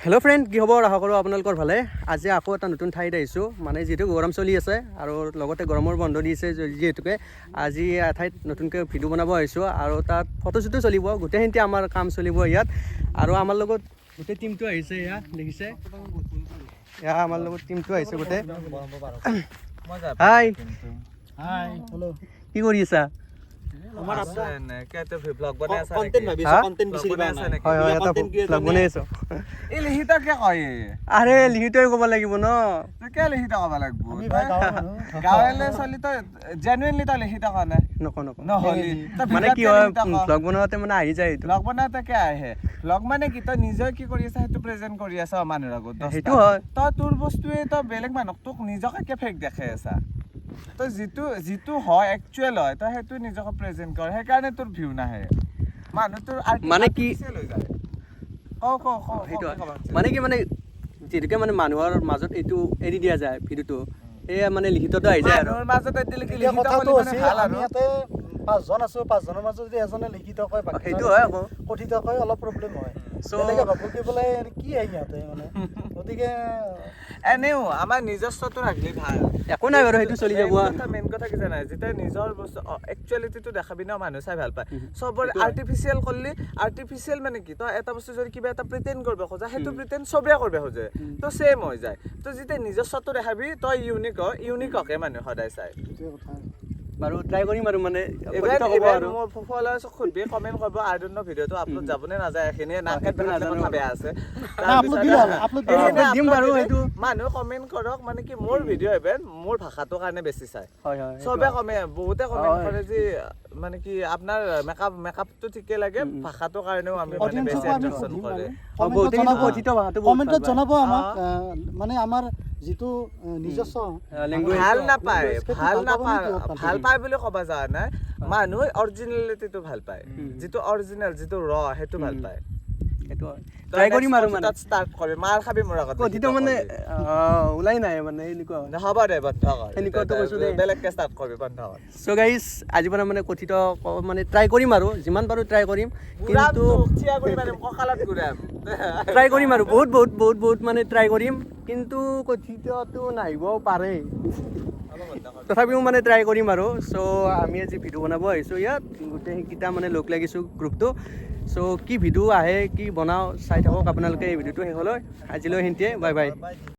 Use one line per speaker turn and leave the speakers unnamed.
Hello' friend, কি খবৰ? আশা কৰোঁ আপোনালোকৰ ভালে। আজি আকৌ এটা নতুন ঠাইত আহিছোঁ, মানে যিহেতু গৰম চলি আছে আৰু লগতে গৰমৰ বন্ধ দিছে যিহেতুকে আজি এঠাইত নতুনকৈ ভিডিঅ' বনাব আহিছোঁ আৰু তাত ফটোশ্বুটো চলিব। গোটেইখিনিতে আমাৰ কাম চলিব ইয়াত আৰু আমাৰ লগত গোটেই টিমটো আহিছে। এয়া দেখিছে, এয়া আমাৰ লগত টিমটো আহিছে গোটেই। হাই
হাই, হেল্ল'।
কি কৰি আছা?
আমাৰ আছে নে কেতে ভ্লগ বনাই আছে
কন্টেন্ট ভাবিছো, কন্টেন্ট বিচাৰি পোৱা নাই।
হয় হয়, এটা ভ্লগ বনাই আছো।
এই লিহিতা কে কয়
আৰে লিহিতই ক'ব লাগিব ন।
কে লিহিতা ক'ব লাগিব
আমি ভাই গাঁৱৰ মানুহ।
গাঁৱলে চলি তই জেনুইনলি তই লিহিতা কোৱা নাই
নকওঁ
নহলি
মানে কি হয়, ভ্লগ বনাওঁতে মানে আহি যায় এইটো।
ভ্লগ বনাওঁতে কে আহে? ভ্লগ মানে কি তই নিজে কি কৰি আছা সেইটো প্ৰেজেন্ট কৰি আছা মানুহৰ আগত।
সেইটো হয়।
তই তোৰ বস্তুৱে তই বেলেগ মানুহক তোক নিজকে কে ফেক দেখাই আছা। তই যিটো হয় একচুৱেল হয় তই সেইটো নিজকে প্ৰেজেন্ট কৰ, সেইকাৰণে তোৰ ভিউ নাহে। মানুহ তোৰ
মানে কি
লৈ যায়।
সেইটো মানে কি, মানে যিহেতুকে মানে মানুহৰ মাজত এইটো এৰি দিয়া যায় ভিডিঅ'টো, সেয়া মানে লিখিততো আহি যায় আৰু
মানুহৰ মাজত দিলে কি
এতিয়া
লিখিত
কথাটো
কৰিলে মানে
হৈছে
ভাল
আমি
আৰু
ইয়াতে 5জন আছো, 5জনৰ মাজত যদি এজনে লিখিত কয় বাকী
সেইটো হয় আকৌ।
কথিত কয় অলপ প্ৰব্লেম হয়।
So-
বেলেগে ভাবো কি বোলে কি আহি সিহঁতে মানে, গতিকে
এনেও আমাৰ নিজস্বটো ৰাখিলে ভাল।
একো নাই বাৰু, সেইটো চলি যাব।
মেইন কথা কি জানা, যেতিয়া নিজৰ বস্তু একচুৱেলিটিটো দেখাবি ন, মানুহ চাই ভাল পায়। চবৰে আৰ্টিফিচিয়েল কৰিলে, আৰ্টিফিচিয়েল মানে কি তই এটা বস্তু যদি কিবা এটা প্ৰিটেণ্ড কৰিব খোজা সেইটো প্ৰিটেণ্ড চবে কৰিব খোজে, তো চেম হৈ যায়। তো যেতিয়া নিজস্বটো দেখাবি তই ইউনিককে মানুহ সদায় চাই।
সেইটোৱে কথা।
বাৰু ট্ৰাই কৰিম আৰু মানে
ইভেন
ক'ব আৰু
মোৰ ফলোৱাৰ্ছক সুধবি, কমেণ্ট কৰিব আই ডোন্ট নো ভিডিঅ'টো আপলোড যাব নে নাযায়, এখিনিয়ে নাকেট দেখালে কথা বেয়া আছে।
আপলোড দিলে হ'ল, আপলোড দিলে
আপলোড দিম বাৰু সেইটো।
মানুহ কমেণ্ট কৰক, মানে কি মোৰ ভিডিঅ' ইভেন মোৰ ভাষাটোৰ কাৰণে বেছি চাই।
হয় হয়,
চবে বহুতে কমেণ্ট কৰে যে মানে কি আপোনাৰ মেকআপটো ঠিকে লাগে, ভাষাটোৰ কাৰণেও আমি মানে বেছি
অডিয়েন্সকো আমি
এট্ৰেকশ্যন
সুধিম
কৰে।
মানে
বহুতে কিন্তু কথিত ভাষাটো বহুত
কমেণ্টত
ভাল পায়।
জনাব আমাক, মানে আমাৰ যিটো নিজস্ব
লেংগুৱেজ
ভাল নাপায়,
সেইটো
ভাল
ভাল পাব
নাপায়,
নে কিহত ভাল
ভাল
পাব?
পায় বুলি ক'ব যোৱা নাই। মানুহে অৰিজিনেলিটিটো ভাল পায়, যিটো অৰিজিনেল, যিটো সেইটো ভাল পায়।
সেইটো হয়, ট্ৰাই কৰিম আৰু মানে
ষ্টাৰ্ট কৰি মাৰ খাবি মোৰ আগত
কথিত মানে ওলাই নাই মানে এনেকুৱা হয়।
হ'ব দে বন্ধ কৰ,
সেনেকুৱাটো কৈছো দেই।
বেলেগকে ষ্টাৰ্ট কৰিবি, বন্ধ কৰ।
চ' গাইজ আজিৰ পৰা মানে কথিত মানে ট্ৰাই কৰিম আৰু যিমান পাৰোঁ ট্ৰাই কৰিম, কিন্তু ট্ৰাই কৰিম আৰু বহুত মানে ট্ৰাই কৰিম, কিন্তু কথিতটো নাহিবও পাৰে। তথাপিও মানে ট্ৰাই কৰিম আৰু। চ' আমি আজি ভিডিঅ' বনাব আহিছোঁ ইয়াত, গোটেইকেইটা মানে লগ লাগিছোঁ গ্ৰুপটো। চ' কি ভিডিঅ' আহে, কি বনাওঁ চাই থাকক আপোনালোকে এই ভিডিঅ'টো শেষলৈ। আজিলৈ সেইখিনিয়ে, বাই বাই।